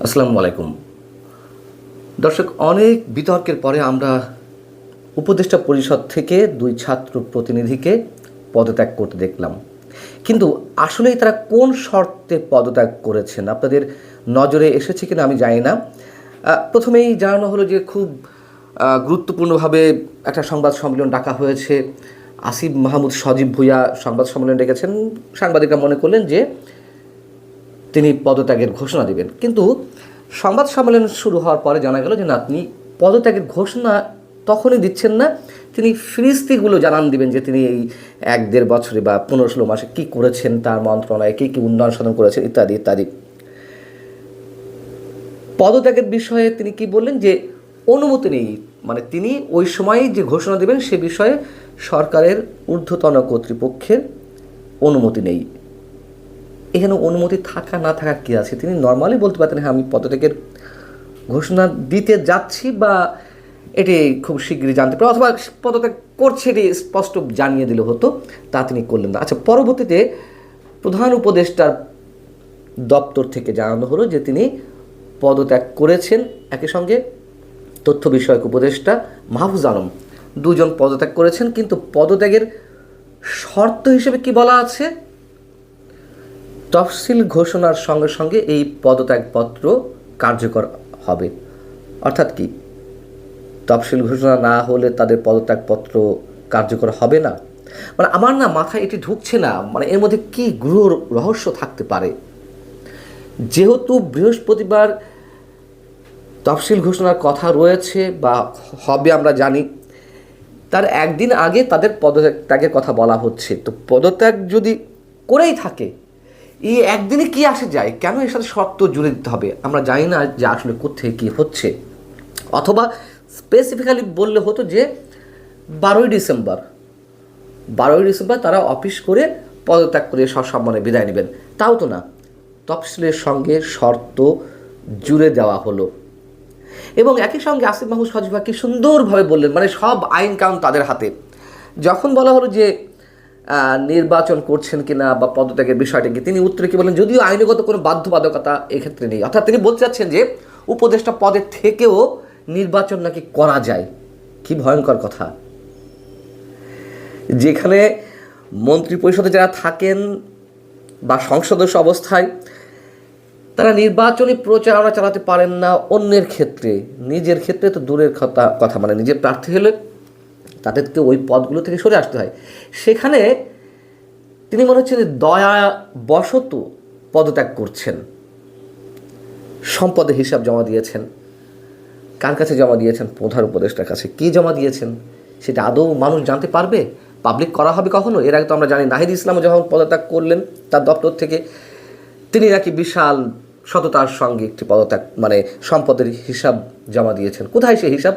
আসসালামু আলাইকুম দর্শক, অনেক বিতর্কের পরে আমরা উপদেষ্টা পরিষদ থেকে দুই ছাত্র প্রতিনিধিকে পদত্যাগ করতে দেখলাম। কিন্তু আসলেই তারা কোন শর্তে পদত্যাগ করেছেন আপনাদের নজরে এসেছে কিনা আমি জানি না। প্রথমেই জানানো হলো যে খুব গুরুত্বপূর্ণভাবে একটা সংবাদ সম্মেলন ডাকা হয়েছে। আসিফ মাহমুদ সজীব ভুঁইয়া সংবাদ সম্মেলন ডেকেছেন। সাংবাদিকরা মনে করলেন যে তিনি পদত্যাগের ঘোষণা দেবেন, কিন্তু সংবাদ সম্মেলন শুরু হওয়ার পরে জানা গেল যে না, তিনি পদত্যাগের ঘোষণা তখনই দিচ্ছেন না, তিনি ফিরিস্তিগুলো জানান দিবেন যে তিনি এই 1-1.5 বছরে বা 15-16 মাসে কী করেছেন, তার মন্ত্রণালয়ে কী কী উন্নয়ন সাধন করেছেন ইত্যাদি ইত্যাদি। পদত্যাগের বিষয়ে তিনি কি বললেন যে অনুমতি নেই, মানে তিনি ওই সময়ই যে ঘোষণা দেবেন সে বিষয়ে সরকারের ঊর্ধ্বতন কর্তৃপক্ষের অনুমতি নেই। এখানে অনুমতি থাকা না থাকা কী আছে? তিনি নর্মালি বলতে পারতেন হ্যাঁ আমি পদত্যাগের ঘোষণা দিতে যাচ্ছি বা এটি খুব শীঘ্রই জানতে পারবো, অথবা পদত্যাগ করছে এটি স্পষ্ট জানিয়ে দিলে হতো, তা তিনি করলেন না। আচ্ছা, পরবর্তীতে প্রধান উপদেষ্টার দপ্তর থেকে জানানো হলো যে তিনি পদত্যাগ করেছেন। একই সঙ্গে তথ্য বিষয়ক উপদেষ্টা মাহফুজ আলম, দুজন পদত্যাগ করেছেন। কিন্তু পদত্যাগের শর্ত হিসেবে কি বলা আছে? তফসিল ঘোষণার সঙ্গে সঙ্গে এই পদত্যাগপত্র কার্যকর হবে। অর্থাৎ কি, তফসিল ঘোষণা না হলে তাদের পদত্যাগপত্র কার্যকর হবে না? মানে আমার না মাথায় এটি ঢুকছে না, মানে এর মধ্যে কি গৃহ রহস্য থাকতে পারে। যেহেতু বৃহস্পতিবার তফসিল ঘোষণার কথা রয়েছে বা হবে আমরা জানি, তার একদিন আগে তাদের পদত্যাগের কথা বলা হচ্ছে। তো পদত্যাগ যদি করেই থাকে, এই একদিনে কি আসে যায়? কেন এর সাথে শর্ত জুড়ে দিতে হবে? আমরা জানি না যে আসলে কোথায় কী হচ্ছে। অথবা স্পেসিফিক্যালি বললে হতো যে 12ই ডিসেম্বর তারা অফিস করে পদত্যাগ করে সসম্মানে বিদায় নেবেন। তাও তো না, তফসিলের সঙ্গে শর্ত জুড়ে দেওয়া হলো। এবং একই সঙ্গে আসিফ মাহমুদ সজীব কি সুন্দরভাবে বললেন, মানে সব আইন কানুন তাদের হাতে। যখন বলা হলো যে নির্বাচন করছেন কিনা বা পদত্যাগের বিষয়টা কি, তিনি উত্তরে কি বলেন, যদিও আইনগত কোনো বাধ্যবাধকতা এক্ষেত্রে নেই। অর্থাৎ তিনি বলতে চাচ্ছেন যে উপদেষ্টা পদের থেকেও নির্বাচন নাকি করা যায়। কি ভয়ঙ্কর কথা! যেখানে মন্ত্রী পরিষদে যারা থাকেন বা সংসদস্য অবস্থায়, তারা নির্বাচনী প্রচারণা চালাতে পারেন না অন্যের ক্ষেত্রে, নিজের ক্ষেত্রে তো দূরের কথা, মানে নিজের প্রার্থী হলে তাদেরকে ওই পদগুলো থেকে সরে আসতে হয়। সেখানে তিনি মনে হচ্ছে যে দয়াবশত পদত্যাগ করছেন। সম্পদের হিসাব জমা দিয়েছেন, কার কাছে জমা দিয়েছেন? প্রধান উপদেষ্টার কাছে। কি জমা দিয়েছেন সেটা আদৌ মানুষ জানতে পারবে? পাবলিক করা হবে কখনো? এর আগে তো আমরা জানি নাহিদ ইসলামও যখন পদত্যাগ করলেন তার দপ্তর থেকে, তিনি নাকি বিশাল সততার সঙ্গে একটি পদত্যাগ মানে সম্পদের হিসাব জমা দিয়েছেন। কোথায় সে হিসাব?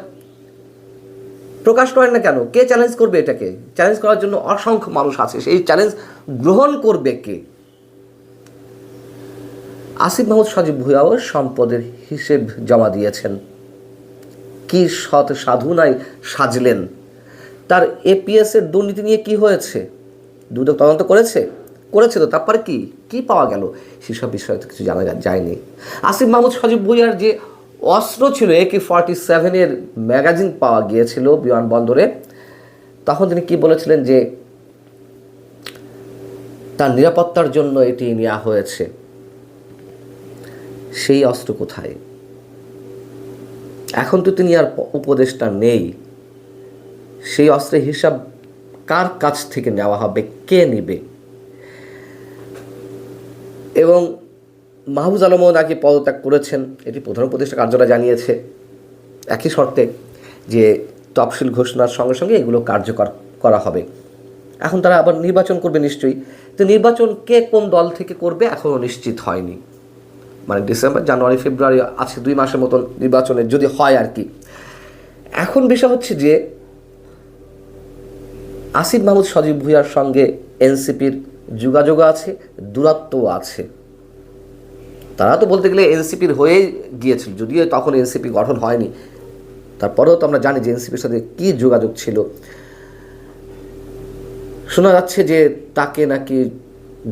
প্রকাশ করেন না কেন? কে চ্যালেঞ্জ করবে এটাকে? চ্যালেঞ্জ করার জন্য অসংখ্য মানুষ আছে, সেই চ্যালেঞ্জ গ্রহণ করবে কে? আসিফ মাহমুদ সজীব ভুঁইয়াও সম্পদের হিসেব জমা দিয়েছেন। কি সৎ সাধুনায় সাজলেন। তার এপিএসের দুর্নীতি নিয়ে কি হয়েছে? দুদক তদন্ত করেছে তো, তারপরে কি পাওয়া গেল? সেসব বিষয়ে তো কিছু জানা যায়নি। আসিফ মাহমুদ সজীব ভুঁইয়ার যে অস্ত্র ছিল AK-47 ম্যাগাজিন পাওয়া গিয়েছিল বিমানবন্দরে, তখন তিনি কি বলেছিলেন যে তার নিরাপত্তার জন্য এটি নেওয়া হয়েছে। সেই অস্ত্র কোথায়? এখন তো তিনি আর উপদেষ্টা নেই। সেই অস্ত্রের হিসাব কার কাছ থেকে নেওয়া হবে? কে নেবে? এবং মাহফুজ আলমও নাকি পদত্যাগ করেছেন, এটি প্রধান উপদেষ্টা কার্যালয় জানিয়েছে, একই শর্তে যে তফসিল ঘোষণার সঙ্গে সঙ্গে এগুলো কার্যকর করা হবে। এখন তারা আবার নির্বাচন করবে নিশ্চয়ই। তো নির্বাচন কে কোন দল থেকে করবে এখনও নিশ্চিত হয়নি। মানে ডিসেম্বর, জানুয়ারি, ফেব্রুয়ারি আছে 2 মাসের মতন নির্বাচনের, যদি হয় আর কি। এখন বিষয় হচ্ছে যে আসিফ মাহমুদ সজীব ভুঁইয়ার সঙ্গে এনসিপির যোগাযোগ আছে, দূরত্বও আছে। তারা তো বলতে গেলে এনসিপির হয়ে গিয়েছিল, যদিও তখন এনসিপি গঠন হয়নি। তারপরেও তো আমরা জানি যে এনসিপির সাথে কী যোগাযোগ ছিল। শোনা যাচ্ছে যে তাকে নাকি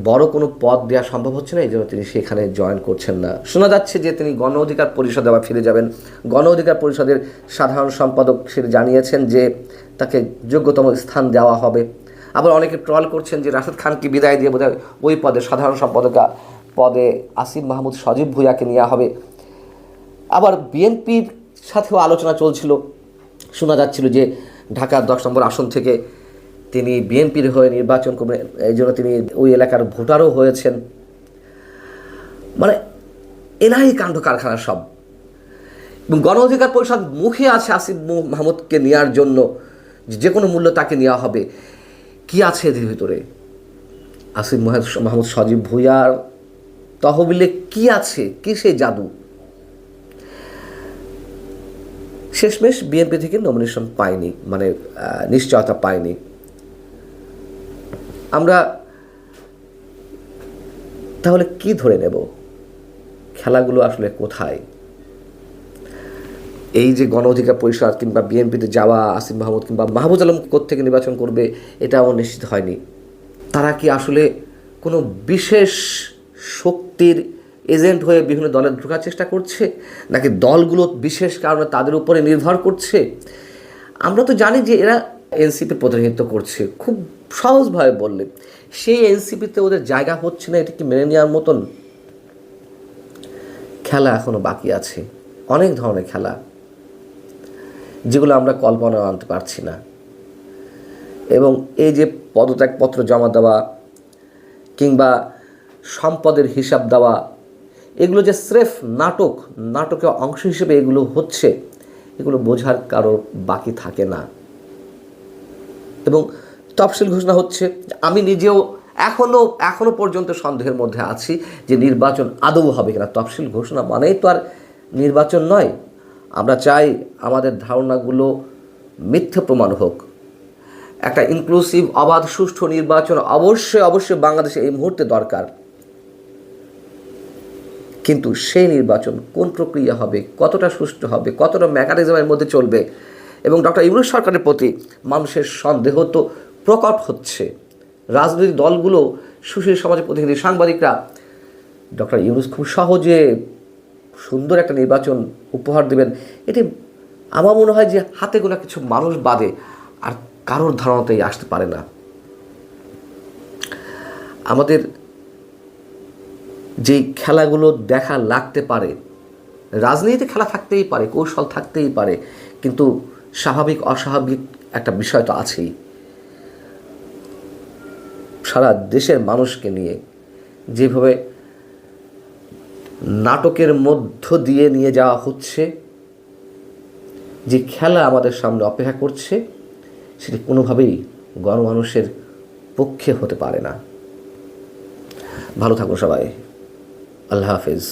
বড় কোনো পদ দেওয়া সম্ভব হচ্ছে না, এই জন্য তিনি সেখানে জয়েন করছেন না। শোনা যাচ্ছে যে তিনি গণ অধিকার পরিষদে আবার ফিরে যাবেন। গণ অধিকার পরিষদের সাধারণ সম্পাদক সে জানিয়েছেন যে তাকে যোগ্যতম স্থান দেওয়া হবে। আবার অনেকে ট্রল করছেন যে রাশেদ খানকে বিদায় দিয়ে বোধহয় ওই পদে সাধারণ সম্পাদক পদে আসিফ মাহমুদ সজীব ভুঁইয়াকে নেওয়া হবে। আবার বিএনপির সাথেও আলোচনা চলছিল, শোনা যাচ্ছিল যে ঢাকা 10 নম্বর আসন থেকে তিনি বিএনপির হয়ে নির্বাচন করবেন, এই জন্য তিনি ওই এলাকার ভোটারও হয়েছেন। মানে এলাহি কাণ্ড কারখানা সব। এবং গণ অধিকার পরিষদ মুখে আছে আসিফ মাহমুদকে নেওয়ার জন্য, যে কোনো মূল্য তাকে নেওয়া হবে। কি আছে এদের ভিতরে? আসিফ মাহমুদ সজীব ভুঁইয়ার তহবিলে কি আছে? কি সেই জাদু? শেষমেশ বিএনপি থেকে নমিনেশন পায়নি, মানে নিশ্চয়তা পায়নি। আমরা তাহলে কি ধরে নেব? খেলাগুলো আসলে কোথায়? এই যে গণ অধিকার পরিষদ কিংবা বিএনপিতে যাওয়া আসিফ মাহমুদ কিংবা মাহবুজ আলম কোত্থেকে নির্বাচন করবে এটাও নিশ্চিত হয়নি। তারা কি আসলে কোনো বিশেষ শক্তির এজেন্ট হয়ে বিভিন্ন দলে ঢোকার চেষ্টা করছে, নাকি দলগুলো বিশেষ কারণে তাদের উপরে নির্ভর করছে? আমরা তো জানি যে এরা এনসিপির প্রতিনিধিত্ব করছে, খুব সহজভাবে বললে সেই এনসিপিতে ওদের জায়গা হচ্ছে না, এটা কি মেনে নেওয়ার মতন? খেলা এখনো বাকি আছে, অনেক ধরনের খেলা, যেগুলো আমরা কল্পনাও আনতে পারছি না। এবং এই যে পদত্যাগপত্র জমা দেওয়া কিংবা সম্পদের হিসাব দেওয়া, এগুলো যে স্রেফ নাটকের অংশ হিসেবে এগুলো হচ্ছে, এগুলো বোঝার কারো বাকি থাকে না। এবং তফসিল ঘোষণা হচ্ছে, আমি নিজেও এখনো পর্যন্ত সন্দেহের মধ্যে আছি যে নির্বাচন আদৌ হবে কিনা। তফসিল ঘোষণা মানেই তো আর নির্বাচন নয়। আমরা চাই আমাদের ধারণাগুলো মিথ্যে প্রমাণ হোক। একটা ইনক্লুসিভ, অবাধ, সুষ্ঠু নির্বাচন অবশ্যই বাংলাদেশে এই মুহূর্তে দরকার। কিন্তু সেই নির্বাচন কোন প্রক্রিয়া হবে, কতটা সুষ্ঠু হবে, কতটা মেকানিজমের মধ্যে চলবে, এবং ডক্টর ইউনূস সরকারের প্রতি মানুষের সন্দেহ তো প্রকট হচ্ছে। রাজনৈতিক দলগুলো, সুশীল সমাজের প্রতিনিধি, সাংবাদিকরা ডক্টর ইউনূস খুব সহজে সুন্দর একটা নির্বাচন উপহার দেবেন, এটি আমার মনে হয় যে হাতে গোনা কিছু মানুষ বাদে আর কারোর ধারণাতেই আসতে পারে না। আমাদের যেই খেলাগুলো দেখা লাগতে পারে, রাজনীতিতে খেলা থাকতেই পারে, কৌশল থাকতেই পারে, কিন্তু স্বাভাবিক অস্বাভাবিক একটা বিষয় তো আছেই। সারা দেশের মানুষকে নিয়ে যেভাবে নাটকের মধ্য দিয়ে নিয়ে যাওয়া হচ্ছে, যে খেলা আমাদের সামনে অপেক্ষা করছে, সেটি কোনোভাবেই গণমানুষের পক্ষে হতে পারে না। ভালো থাকুন সবাই। আল্লাহ হাফেজ।